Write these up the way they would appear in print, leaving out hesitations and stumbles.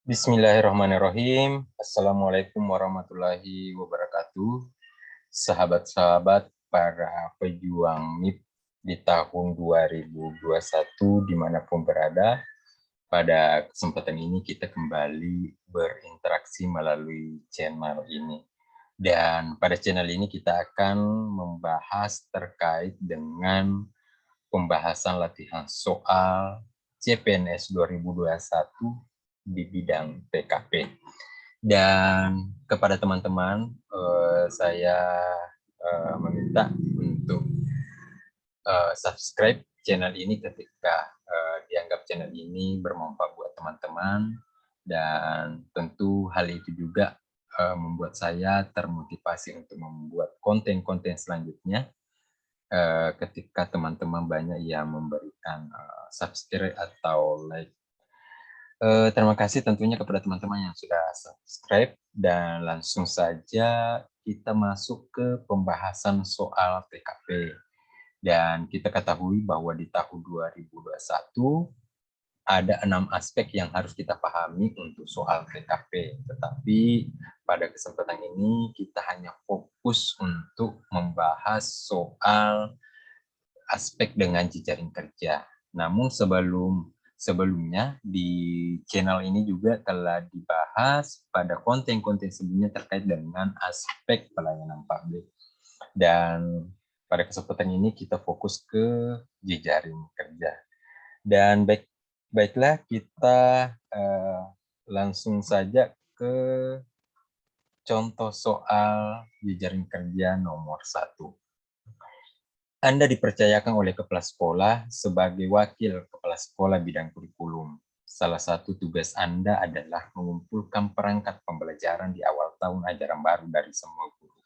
Bismillahirrahmanirrahim. Assalamualaikum warahmatullahi wabarakatuh. Sahabat-sahabat para pejuang MIP di tahun 2021 dimanapun berada, pada kesempatan ini kita kembali berinteraksi melalui channel ini. Dan pada channel ini kita akan membahas terkait dengan pembahasan latihan soal CPNS 2021 di bidang PKP. Dan kepada teman-teman, saya meminta untuk subscribe channel ini ketika dianggap channel ini bermanfaat buat teman-teman, dan tentu hal itu juga membuat saya termotivasi untuk membuat konten-konten selanjutnya ketika teman-teman banyak yang memberikan subscribe atau like. Terima kasih tentunya kepada teman-teman yang sudah subscribe, dan langsung saja kita masuk ke pembahasan soal PKP. Dan kita ketahui bahwa di tahun 2021 ada 6 aspek yang harus kita pahami untuk soal PKP. Tetapi pada kesempatan ini kita hanya fokus untuk membahas soal aspek dengan jejaring kerja. Namun sebelumnya di channel ini juga telah dibahas pada konten-konten sebelumnya terkait dengan aspek pelayanan publik. Dan pada kesempatan ini kita fokus ke jejaring kerja. Dan baiklah kita langsung saja ke contoh soal jejaring kerja nomor 1. Anda dipercayakan oleh kepala sekolah sebagai wakil kepala sekolah bidang kurikulum. Salah satu tugas Anda adalah mengumpulkan perangkat pembelajaran di awal tahun ajaran baru dari semua guru.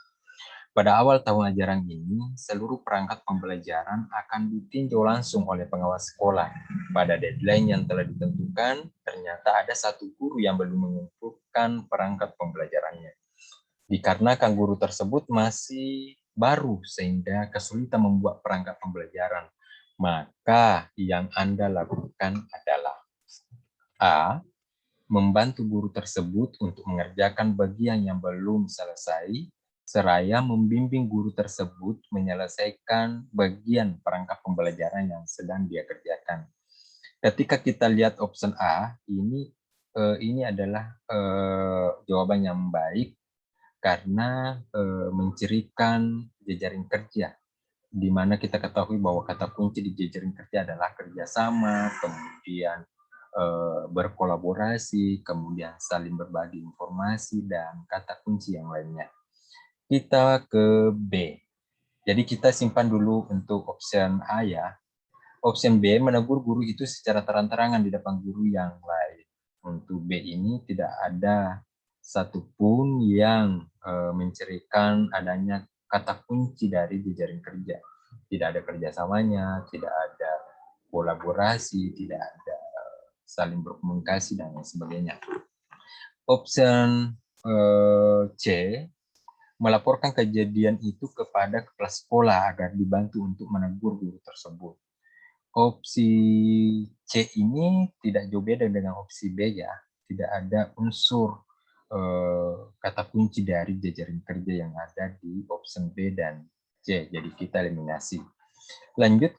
Pada awal tahun ajaran ini, seluruh perangkat pembelajaran akan ditinjau langsung oleh pengawas sekolah. Pada deadline yang telah ditentukan, ternyata ada satu guru yang belum mengumpulkan perangkat pembelajarannya. Dikarenakan guru tersebut masih baru sehingga kesulitan membuat perangkat pembelajaran, maka yang Anda lakukan adalah A. Membantu guru tersebut untuk mengerjakan bagian yang belum selesai, seraya membimbing guru tersebut menyelesaikan bagian perangkat pembelajaran yang sedang dia kerjakan. Ketika kita lihat option A, ini adalah jawaban yang baik karena mencirikan jejaring kerja, di mana kita ketahui bahwa kata kunci di jejaring kerja adalah kerjasama, kemudian berkolaborasi, kemudian saling berbagi informasi, dan kata kunci yang lainnya. Kita ke B. Jadi kita simpan dulu untuk option A ya. Option B, menegur guru itu secara terang-terangan di depan guru yang lain. Untuk B ini tidak ada satupun yang mencirikan adanya kata kunci dari jejaring kerja. Tidak ada kerjasamanya, tidak ada kolaborasi, tidak ada saling berkomunikasi, dan lain sebagainya. Option C, melaporkan kejadian itu kepada kepala sekolah agar dibantu untuk menegur guru tersebut. Opsi C ini tidak jauh beda dengan opsi B ya. Tidak ada unsur kata kunci dari jejaring kerja yang ada di option B dan C. Jadi kita eliminasi. Lanjut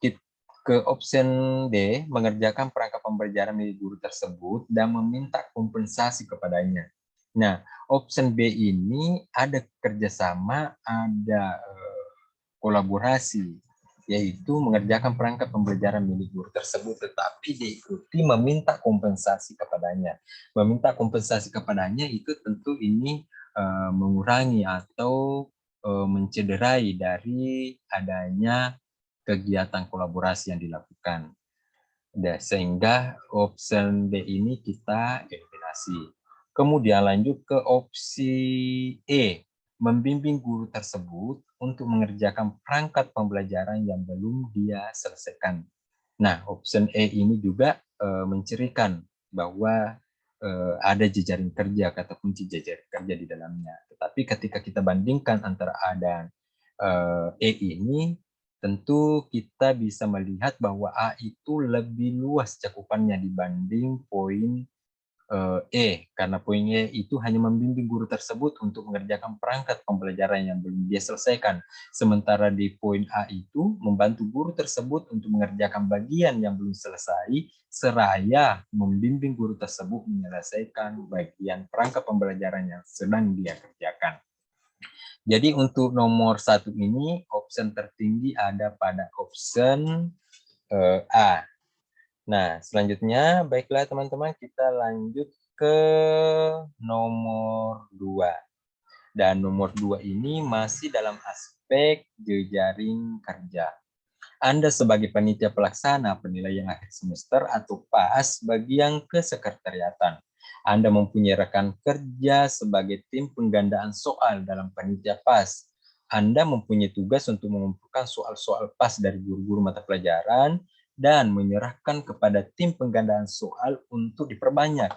ke option D, mengerjakan perangkat pembelajaran milik guru tersebut dan meminta kompensasi kepadanya. Nah, option B ini ada kerjasama, ada kolaborasi, yaitu mengerjakan perangkat pembelajaran milik guru tersebut, tetapi diikuti meminta kompensasi kepadanya. Meminta kompensasi kepadanya itu tentu ini mengurangi atau mencederai dari adanya kegiatan kolaborasi yang dilakukan. Sehingga option D ini kita eliminasi. Kemudian lanjut ke opsi E, membimbing guru tersebut untuk mengerjakan perangkat pembelajaran yang belum dia selesaikan. Nah, option E ini juga mencirikan bahwa ada jejaring kerja, kata kunci jejaring kerja di dalamnya. Tetapi ketika kita bandingkan antara A dan E ini, tentu kita bisa melihat bahwa A itu lebih luas cakupannya dibanding poin karena poin E itu hanya membimbing guru tersebut untuk mengerjakan perangkat pembelajaran yang belum dia selesaikan. Sementara di poin A itu membantu guru tersebut untuk mengerjakan bagian yang belum selesai, seraya membimbing guru tersebut menyelesaikan bagian perangkat pembelajaran yang sedang dia kerjakan. Jadi untuk nomor 1 ini, option tertinggi ada pada option A. Nah, selanjutnya, baiklah teman-teman, kita lanjut ke nomor 2. Dan nomor 2 ini masih dalam aspek jejaring kerja. Anda sebagai panitia pelaksana penilaian akhir semester atau PAS bagian kesekretariatan. Anda mempunyai rekan kerja sebagai tim penggandaan soal dalam panitia PAS. Anda mempunyai tugas untuk mengumpulkan soal-soal PAS dari guru-guru mata pelajaran dan menyerahkan kepada tim penggandaan soal untuk diperbanyak.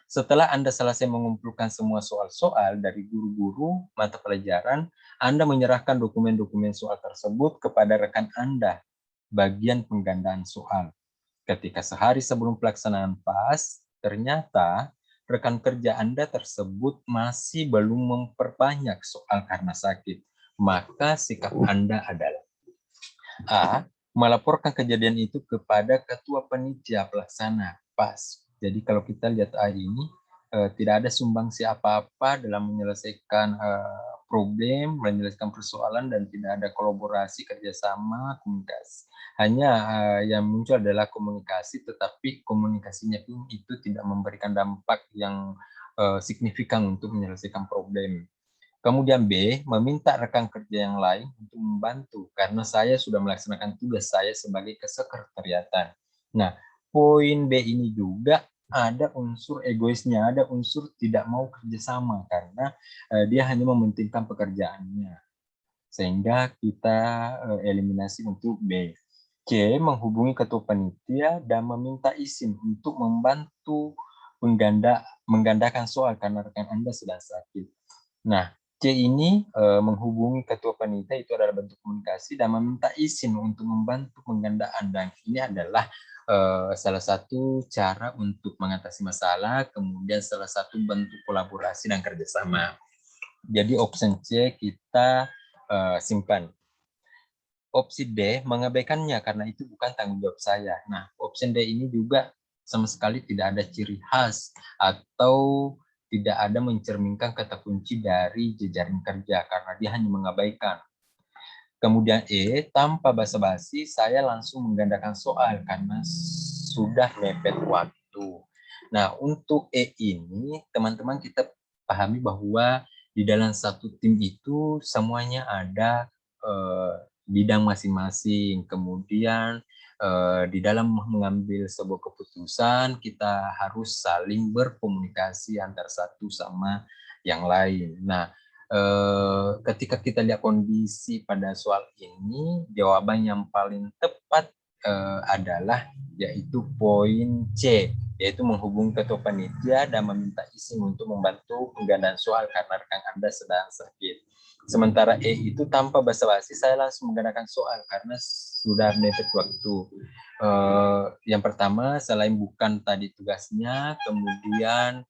Setelah Anda selesai mengumpulkan semua soal-soal dari guru-guru mata pelajaran, Anda menyerahkan dokumen-dokumen soal tersebut kepada rekan Anda, bagian penggandaan soal. Ketika sehari sebelum pelaksanaan PAS, ternyata rekan kerja Anda tersebut masih belum memperbanyak soal karena sakit. Maka sikap Anda adalah A. Melaporkan kejadian itu kepada ketua panitia pelaksana PAS. Jadi kalau kita lihat A ini, tidak ada sumbangsi apa-apa dalam menyelesaikan problem, menyelesaikan persoalan, dan tidak ada kolaborasi, kerjasama, komunikasi. Hanya yang muncul adalah komunikasi, tetapi komunikasinya itu tidak memberikan dampak yang signifikan untuk menyelesaikan problem. Kemudian B, meminta rekan kerja yang lain untuk membantu karena saya sudah melaksanakan tugas saya sebagai kesekretariatan. Nah, poin B ini juga ada unsur egoisnya, ada unsur tidak mau kerjasama karena dia hanya mementingkan pekerjaannya. Sehingga kita eliminasi untuk B. C, menghubungi ketua panitia dan meminta izin untuk membantu menggandakan soal karena rekan Anda sedang sakit. Nah, C ini menghubungi ketua panitia itu adalah bentuk komunikasi dan meminta izin untuk membantu penggandaan, dan ini adalah salah satu cara untuk mengatasi masalah, kemudian salah satu bentuk kolaborasi dan kerjasama. Jadi option C kita simpan. Opsi D mengabaikannya karena itu bukan tanggung jawab saya. Nah, option D ini juga sama sekali tidak ada ciri khas atau tidak ada mencerminkan kata kunci dari jejaring kerja karena dia hanya mengabaikan. Kemudian E, tanpa basa-basi saya langsung menggandakan soal karena sudah mepet waktu. Nah, untuk E ini teman-teman kita pahami bahwa di dalam satu tim itu semuanya ada bidang masing-masing. Kemudian di dalam mengambil sebuah keputusan kita harus saling berkomunikasi antara satu sama yang lain. Nah, ketika kita lihat kondisi pada soal ini, jawaban yang paling tepat adalah yaitu poin C, yaitu menghubungi ketua panitia dan meminta izin untuk membantu penggandaan soal karena rekan Anda sedang sakit. Sementara E itu tanpa basa-basi saya langsung menggunakan soal karena sudah mepet waktu. Yang pertama, selain bukan tadi tugasnya, kemudian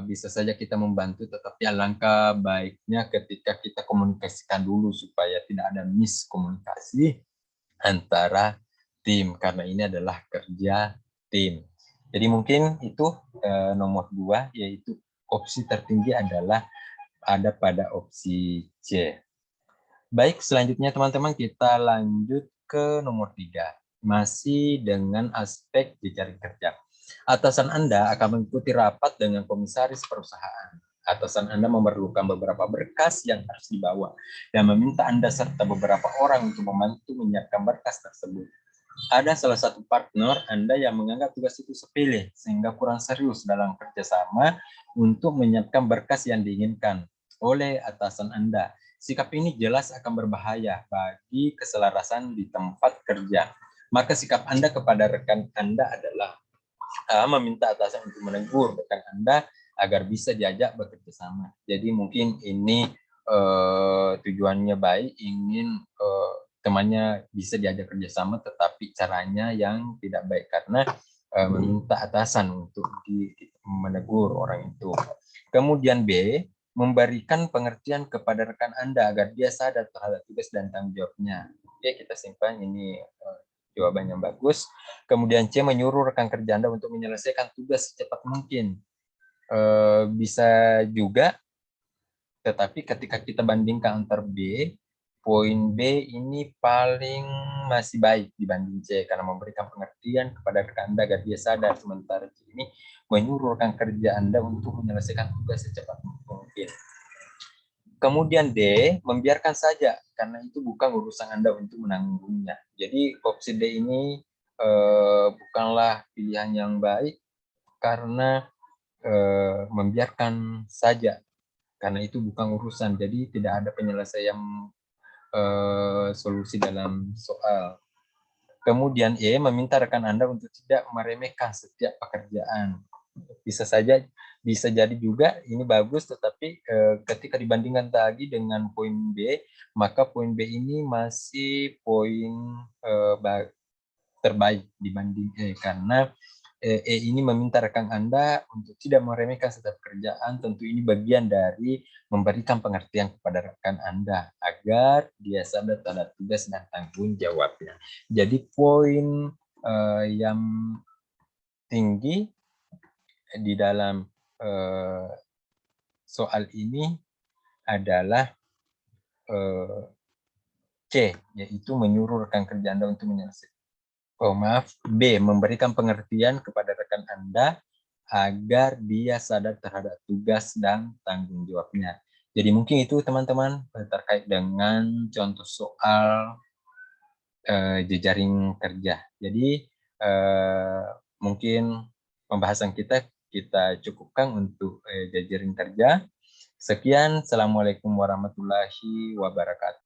bisa saja kita membantu, tetapi alangkah baiknya ketika kita komunikasikan dulu supaya tidak ada miskomunikasi antara tim, karena ini adalah kerja tim. Jadi mungkin itu nomor 2, yaitu opsi tertinggi adalah ada pada opsi C. Baik, selanjutnya teman-teman kita lanjut ke nomor 3. Masih dengan aspek jejaring kerja. Atasan Anda akan mengikuti rapat dengan komisaris perusahaan. Atasan Anda memerlukan beberapa berkas yang harus dibawa dan meminta Anda serta beberapa orang untuk membantu menyiapkan berkas tersebut. Ada salah satu partner Anda yang menganggap tugas itu sepele sehingga kurang serius dalam kerjasama untuk menyiapkan berkas yang diinginkan oleh atasan Anda. Sikap ini jelas akan berbahaya bagi keselarasan di tempat kerja. Maka sikap Anda kepada rekan Anda adalah meminta atasan untuk menegur rekan Anda agar bisa diajak bekerja sama. Jadi mungkin ini tujuannya baik, ingin temannya bisa diajak kerjasama, tetapi caranya yang tidak baik karena meminta atasan untuk menegur orang itu. Kemudian B, memberikan pengertian kepada rekan Anda agar dia sadar terhadap tugas dan tanggung jawabnya. Oke, kita simpan ini jawaban yang bagus. Kemudian C, menyuruh rekan kerja Anda untuk menyelesaikan tugas secepat mungkin. Bisa juga, tetapi ketika kita bandingkan antar B, poin B ini paling masih baik dibanding C karena memberikan pengertian kepada rekan Anda agar dia sadar, sementara C ini menyuruh rekan kerja Anda untuk menyelesaikan tugas secepat mungkin. Kemudian D, membiarkan saja karena itu bukan urusan Anda untuk menanggungnya. Jadi opsi D ini bukanlah pilihan yang baik karena membiarkan saja karena itu bukan urusan. Jadi tidak ada penyelesaian solusi dalam soal. Kemudian E, meminta rekan Anda untuk tidak meremehkan setiap pekerjaan. Bisa jadi juga ini bagus, tetapi ketika dibandingkan lagi dengan poin B, maka poin B ini masih poin terbaik dibanding E, karena ini meminta rekan Anda untuk tidak meremehkan setiap pekerjaan. Tentu ini bagian dari memberikan pengertian kepada rekan Anda agar dia sadar terhadap tugas dan tanggung jawabnya. Jadi poin yang tinggi di dalam soal ini adalah C, yaitu menyuruh rekan kerja Anda untuk menyelesaikan. B, memberikan pengertian kepada rekan Anda agar dia sadar terhadap tugas dan tanggung jawabnya. Jadi mungkin itu teman-teman terkait dengan contoh soal jejaring kerja. Jadi mungkin pembahasan kita cukupkan untuk jejaring kerja. Sekian, Assalamualaikum warahmatullahi wabarakatuh.